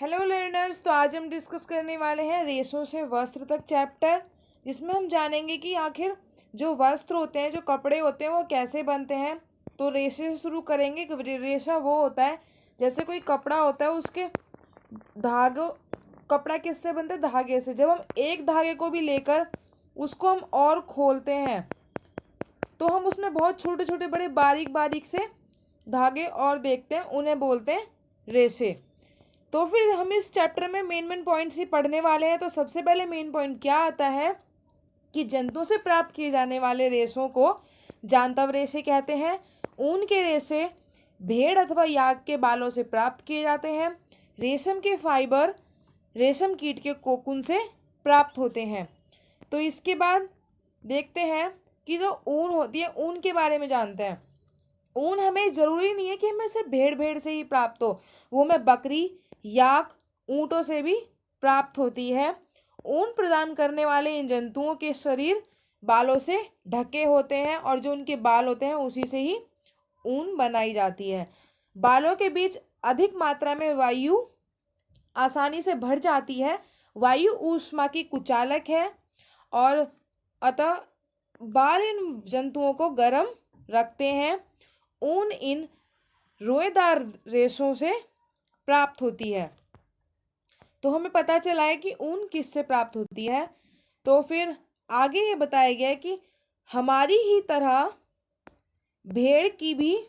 Hello learners. तो आज हम डिस्कस करने वाले हैं रेशों से वस्त्र तक चैप्टर, जिसमें हम जानेंगे कि आखिर जो वस्त्र होते हैं, जो कपड़े होते हैं, वो कैसे बनते हैं। तो रेशे से शुरू करेंगे। रेशा वो होता है, जैसे कोई कपड़ा होता है, उसके धागों कपड़ा किससे बनता है? धागे से। जब हम एक धागे को भी लेकर उसको हम और खोलते हैं तो हम उसमें बहुत छोटे छोटे बड़े बारीक बारीक से धागे और देखते हैं, उन्हें बोलते हैं रेशे। तो फिर हम इस चैप्टर में मेन पॉइंट्स ही पढ़ने वाले हैं। तो सबसे पहले मेन पॉइंट क्या आता है कि जंतुओं से प्राप्त किए जाने वाले रेशों को जांतव रेशे कहते हैं। ऊन के रेशे भेड़ अथवा याक के बालों से प्राप्त किए जाते हैं। रेशम के फाइबर रेशम कीट के कोकून से प्राप्त होते हैं। तो इसके बाद देखते हैं कि जो ऊन होती है, ऊन के बारे में जानते हैं। ऊन हमें ज़रूरी नहीं है कि हमें सिर्फ भेड़ से ही प्राप्त हो, वो हमें बकरी, याक, ऊँटों से भी प्राप्त होती है। ऊन प्रदान करने वाले इन जंतुओं के शरीर बालों से ढके होते हैं और जो उनके बाल होते हैं उसी से ही ऊन बनाई जाती है। बालों के बीच अधिक मात्रा में वायु आसानी से भर जाती है। वायु ऊष्मा की कुचालक है और अतः बाल इन जंतुओं को गर्म रखते हैं। ऊन इन रोएदार रेशों से प्राप्त होती है। तो हमें पता चला है कि ऊन किससे प्राप्त होती है। तो फिर आगे ये बताया गया है कि हमारी ही तरह भेड़ की भी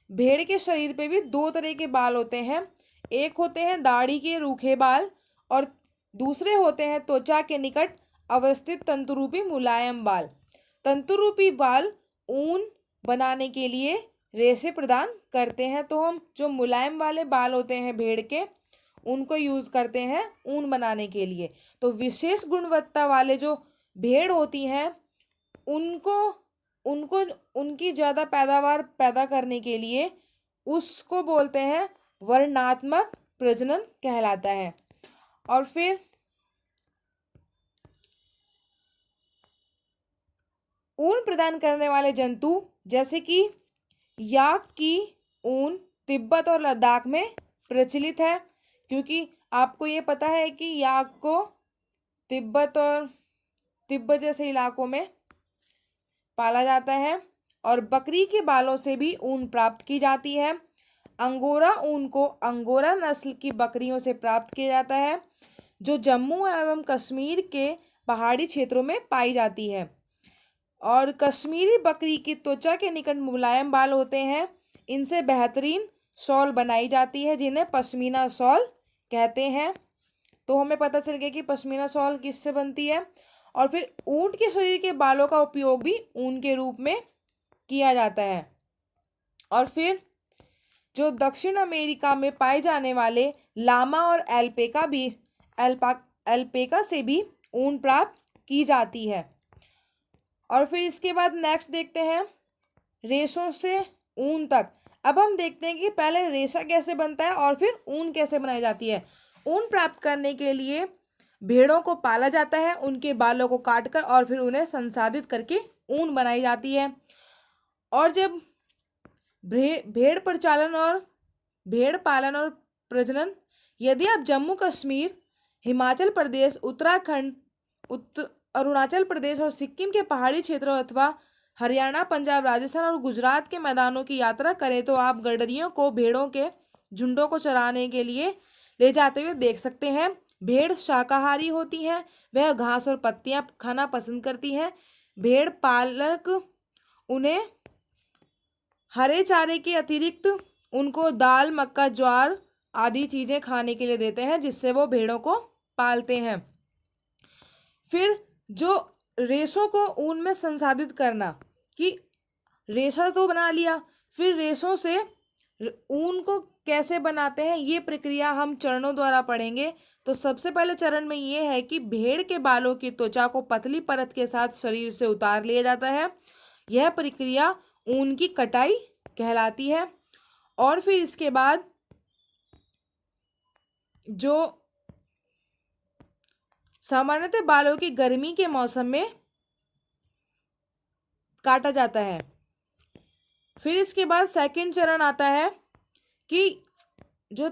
भेड़ के शरीर पे भी दो तरह के बाल होते हैं। एक होते हैं दाढ़ी के रूखे बाल और दूसरे होते हैं त्वचा के निकट अवस्थित तंतुरूपी मुलायम बाल। तंतुरूपी बाल ऊन बनाने के लिए रेशे प्रदान करते हैं। तो हम जो मुलायम वाले बाल होते हैं भेड़ के, उनको यूज़ करते हैं ऊन बनाने के लिए। तो विशेष गुणवत्ता वाले जो भेड़ होती हैं, उनको उनको उनकी ज़्यादा पैदावार पैदा करने के लिए उसको बोलते हैं वर्णात्मक प्रजनन कहलाता है। और फिर ऊन प्रदान करने वाले जंतु जैसे कि याक की ऊन तिब्बत और लद्दाख में प्रचलित है, क्योंकि आपको ये पता है कि याक को तिब्बत जैसे इलाकों में पाला जाता है। और बकरी के बालों से भी ऊन प्राप्त की जाती है। अंगोरा ऊन को अंगोरा नस्ल की बकरियों से प्राप्त किया जाता है, जो जम्मू एवं कश्मीर के पहाड़ी क्षेत्रों में पाई जाती है। और कश्मीरी बकरी की त्वचा के निकट मुलायम बाल होते हैं। इनसे बेहतरीन शॉल बनाई जाती है, जिन्हें पश्मीना शॉल कहते हैं। तो हमें पता चल गया कि पश्मीना शॉल किससे बनती है। और फिर ऊंट के शरीर के बालों का उपयोग भी ऊन के रूप में किया जाता है। और फिर जो दक्षिण अमेरिका में पाए जाने वाले लामा और एल्पेका से भी ऊन प्राप्त की जाती है। और फिर इसके बाद नेक्स्ट देखते हैं रेशों से ऊन तक। अब हम देखते हैं कि पहले रेशा कैसे बनता है और फिर ऊन कैसे बनाई जाती है। ऊन प्राप्त करने के लिए भेड़ों को पाला जाता है, उनके बालों को काटकर और फिर उन्हें संसाधित करके ऊन बनाई जाती है। और जब भेड़ पालन और प्रजनन, यदि आप जम्मू कश्मीर, हिमाचल प्रदेश, उत्तराखंड, अरुणाचल प्रदेश और सिक्किम के पहाड़ी क्षेत्रों अथवा हरियाणा, पंजाब, राजस्थान और गुजरात के मैदानों की यात्रा करें तो आप गडरियों को भेड़ों के झुंडों को चराने के लिए ले जाते हुए देख सकते हैं। भेड़ शाकाहारी होती हैं, वह घास और पत्तियां खाना पसंद करती हैं। भेड़ पालक उन्हें हरे चारे के अतिरिक्त उनको दाल, मक्का, ज्वार आदि चीज़ें खाने के लिए देते हैं, जिससे वो भेड़ों को पालते हैं। फिर जो रेशों को ऊन में संसाधित करना, कि रेशा तो बना लिया, फिर रेशों से ऊन को कैसे बनाते हैं, ये प्रक्रिया हम चरणों द्वारा पढ़ेंगे। तो सबसे पहले चरण में ये है कि भेड़ के बालों की त्वचा को पतली परत के साथ शरीर से उतार लिया जाता है। यह प्रक्रिया ऊन की कटाई कहलाती है। और फिर इसके बाद जो सामान्यतः बालों की गर्मी के मौसम में काटा जाता है। फिर इसके बाद सेकंड चरण आता है कि जो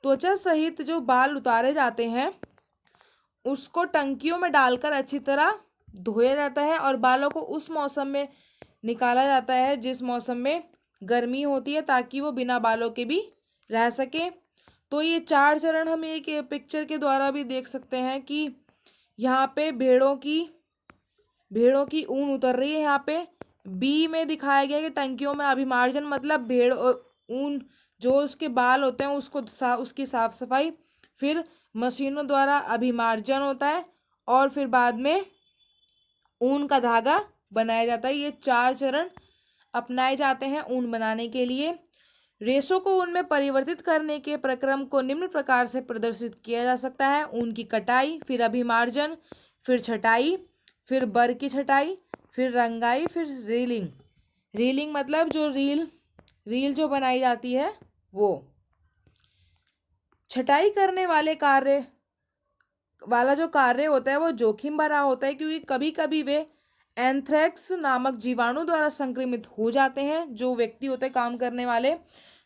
त्वचा सहित जो बाल उतारे जाते हैं उसको टंकियों में डालकर अच्छी तरह धोया जाता है और बालों को उस मौसम में निकाला जाता है जिस मौसम में गर्मी होती है, ताकि वो बिना बालों के भी रह सके। तो ये 4 चरण हम एक पिक्चर के द्वारा भी देख सकते हैं कि यहाँ पे भेड़ों की ऊन उतर रही है। यहाँ पे बी में दिखाया गया है कि टंकियों में अभिमार्जन, मतलब भेड़ और ऊन जो उसके बाल होते हैं उसको उसकी साफ सफाई, फिर मशीनों द्वारा अभिमार्जन होता है और फिर बाद में ऊन का धागा बनाया जाता है। ये 4 चरण अपनाए जाते हैं ऊन बनाने के लिए। रेशों को ऊन में परिवर्तित करने के प्रक्रम को निम्न प्रकार से प्रदर्शित किया जा सकता है: ऊन की कटाई, फिर अभिमार्जन, फिर छटाई, फिर बर की छटाई, फिर रंगाई, फिर रीलिंग। रीलिंग मतलब जो रील जो बनाई जाती है वो। छटाई करने वाला जो कार्य होता है वो जोखिम भरा होता है, क्योंकि कभी कभी वे एंथ्रेक्स नामक जीवाणु द्वारा संक्रमित हो जाते हैं। जो व्यक्ति होते हैं काम करने वाले,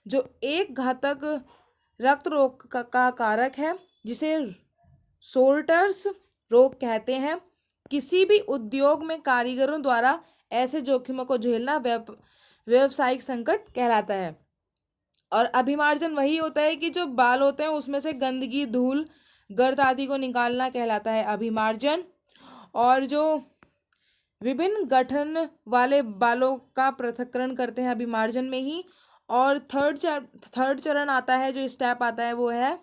जो एक घातक रक्त रोग का कारक है जिसे सोल्टर्स रोग कहते हैं। किसी भी उद्योग में कारीगरों द्वारा ऐसे जोखिमों को झेलना व्यावसायिक संकट कहलाता है। और अभिमार्जन वही होता है कि जो बाल होते हैं उसमें से गंदगी, धूल, गर्द आदि को निकालना कहलाता है अभिमार्जन। और जो विभिन्न गठन वाले बालों का पृथक्करण करते हैं अभिमार्जन में ही। और थर्ड चरण आता है, जो स्टेप आता है वो है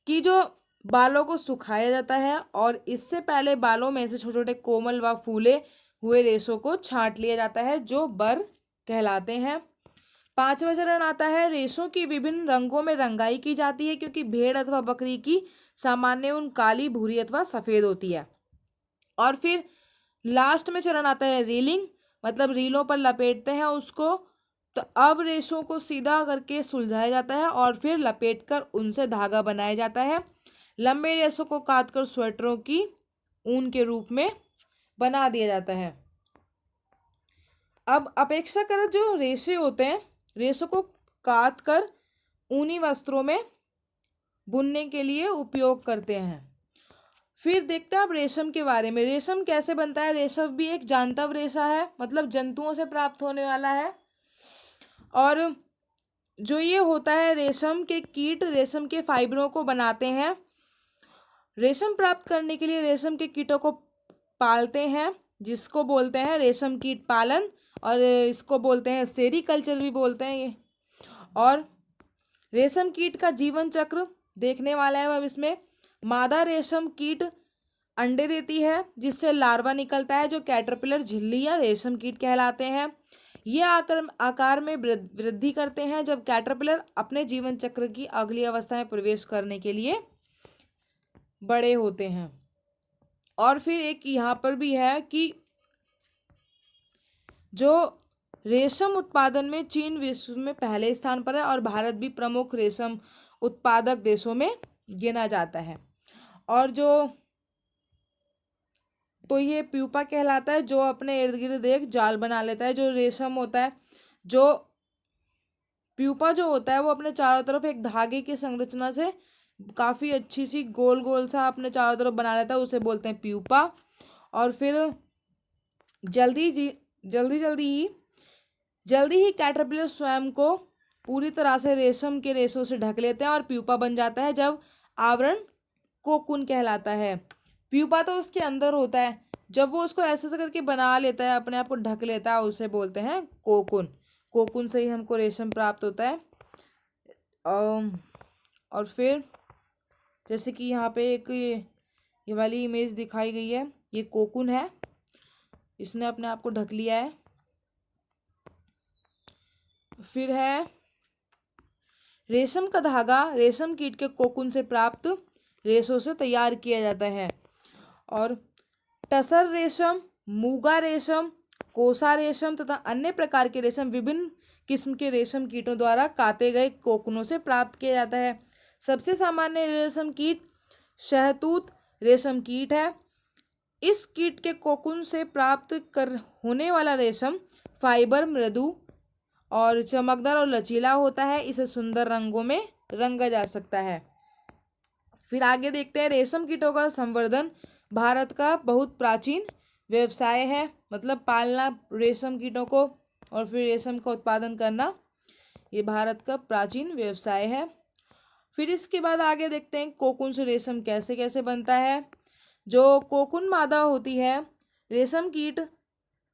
कि जो बालों को सुखाया जाता है और इससे पहले बालों में से छोटे छोटे कोमल व फूले हुए रेशों को छांट लिया जाता है, जो बर कहलाते हैं। 5वां चरण आता है, रेशों की विभिन्न रंगों में रंगाई की जाती है, क्योंकि भेड़ अथवा बकरी की सामान्य ऊन काली, भूरी अथवा सफ़ेद होती है। और फिर लास्ट में चरण आता है रीलिंग, मतलब रीलों पर लपेटते हैं उसको। तो अब रेशों को सीधा करके सुलझाया जाता है और फिर लपेटकर उनसे धागा बनाया जाता है। लंबे रेशों को काटकर स्वेटरों की ऊन के रूप में बना दिया जाता है। अब अपेक्षाकृत जो रेशे होते हैं, रेशों को काट कर ऊनी वस्त्रों में बुनने के लिए उपयोग करते हैं। फिर देखते हैं अब रेशम के बारे में। रेशम कैसे बनता है? रेशम भी एक जांतव रेशा है, मतलब जंतुओं से प्राप्त होने वाला है। और जो ये होता है, रेशम के कीट रेशम के फाइबरों को बनाते हैं। रेशम प्राप्त करने के लिए रेशम के कीटों को पालते हैं, जिसको बोलते हैं रेशम कीट पालन, और इसको बोलते हैं सेरीकल्चर भी बोलते हैं ये। और रेशम कीट का जीवन चक्र देखने वाला है अब इसमें। मादा रेशम कीट अंडे देती है, जिससे लार्वा निकलता है, जो कैटरपिलर, झिल्ली या रेशम कीट कहलाते हैं। ये आकार में वृद्धि करते हैं जब कैटरपिलर अपने जीवन चक्र की अगली अवस्था में प्रवेश करने के लिए बड़े होते हैं। और फिर एक यहाँ पर भी है कि जो रेशम उत्पादन में चीन विश्व में पहले स्थान पर है और भारत भी प्रमुख रेशम उत्पादक देशों में गिना जाता है। और तो ये प्यूपा कहलाता है, जो अपने इर्द गिर्द एक जाल बना लेता है। जो रेशम होता है, जो प्यूपा जो होता है वो अपने चारों तरफ एक धागे की संरचना से काफ़ी अच्छी सी गोल गोल सा अपने चारों तरफ बना लेता है, उसे बोलते हैं प्यूपा। और फिर जल्दी ही कैटरपिलर स्वयं को पूरी तरह से रेशम के रेशों से ढक लेते हैं और प्यूपा बन जाता है, जब आवरण कोकून कहलाता है। प्यूपा तो उसके अंदर होता है, जब वो उसको ऐसे ऐसे करके बना लेता है, अपने आप को ढक लेता है, उसे बोलते हैं कोकून। कोकून से ही हमको रेशम प्राप्त होता है। और फिर जैसे कि यहाँ पे एक ये वाली इमेज दिखाई गई है, ये कोकून है, इसने अपने आप को ढक लिया है। फिर है रेशम का धागा, रेशम कीट के कोकून से प्राप्त रेशों से तैयार किया जाता है। और टसर रेशम, मूगा रेशम, कोसा रेशम तथा अन्य प्रकार के रेशम विभिन्न किस्म के रेशम कीटों द्वारा काटे गए कोकूनों से प्राप्त किया जाता है। सबसे सामान्य रेशम कीट शहतूत रेशम कीट है। इस कीट के कोकून से प्राप्त होने वाला रेशम फाइबर मृदु और चमकदार और लचीला होता है। इसे सुंदर रंगों में रंगा जा सकता है। फिर आगे देखते हैं, रेशम कीटों का संवर्धन भारत का बहुत प्राचीन व्यवसाय है। मतलब पालना रेशम कीटों को और फिर रेशम का उत्पादन करना, ये भारत का प्राचीन व्यवसाय है। फिर इसके बाद आगे देखते हैं कोकून से रेशम कैसे कैसे बनता है। जो कोकून मादा होती है, रेशम कीट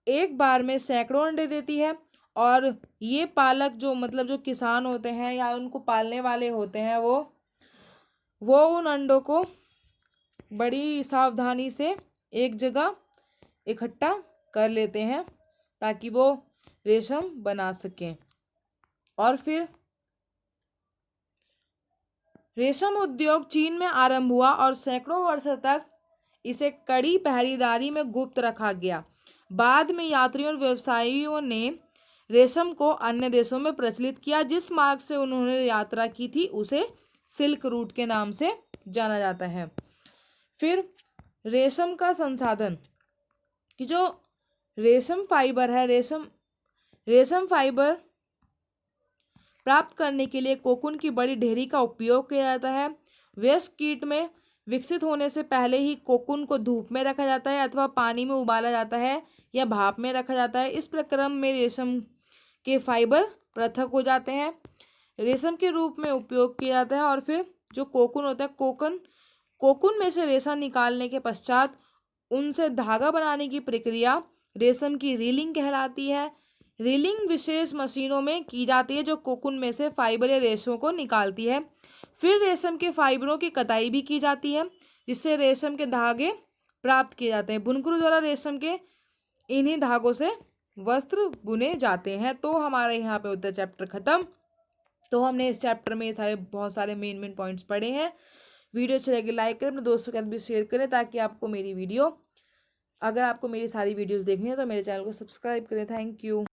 एक बार में सैकड़ों अंडे देती है और ये पालक जो मतलब जो किसान होते हैं या उनको पालने वाले होते हैं वो उन अंडों को बड़ी सावधानी से एक जगह इकट्ठा कर लेते हैं ताकि वो रेशम बना सकें। और फिर रेशम उद्योग चीन में आरंभ हुआ और सैकड़ों वर्षों तक इसे कड़ी पहरेदारी में गुप्त रखा गया। बाद में यात्रियों और व्यवसायियों ने रेशम को अन्य देशों में प्रचलित किया। जिस मार्ग से उन्होंने यात्रा की थी उसे सिल्क रूट के नाम से जाना जाता है। फिर रेशम का संसाधन, कि जो रेशम फाइबर है, रेशम फाइबर प्राप्त करने के लिए कोकून की बड़ी ढेरी का उपयोग किया जाता है। वयस्क कीट में विकसित होने से पहले ही कोकून को धूप में रखा जाता है अथवा पानी में उबाला जाता है या भाप में रखा जाता है। इस प्रक्रम में रेशम के फाइबर पृथक हो जाते हैं, रेशम के रूप में उपयोग किया जाता है। और फिर जो कोकून होता है, कोकून में से रेशम निकालने के पश्चात उनसे धागा बनाने की प्रक्रिया रेशम की रीलिंग कहलाती है। रीलिंग विशेष मशीनों में की जाती है जो कोकून में से फाइबर या रेशों को निकालती है। फिर रेशम के फाइबरों की कताई भी की जाती है जिससे रेशम के धागे प्राप्त किए जाते हैं। बुनकरों द्वारा रेशम के इन्हीं धागों से वस्त्र बुने जाते हैं। तो हमारे यहाँ पे होता है चैप्टर खत्म। तो हमने इस चैप्टर में बहुत सारे मेन पॉइंट्स पढ़े हैं। वीडियो अच्छी लगी लाइक करें, अपने दोस्तों के साथ भी शेयर करें ताकि आपको मेरी वीडियो, अगर आपको मेरी सारी वीडियोस देखनी है तो मेरे चैनल को सब्सक्राइब करें। Thank you.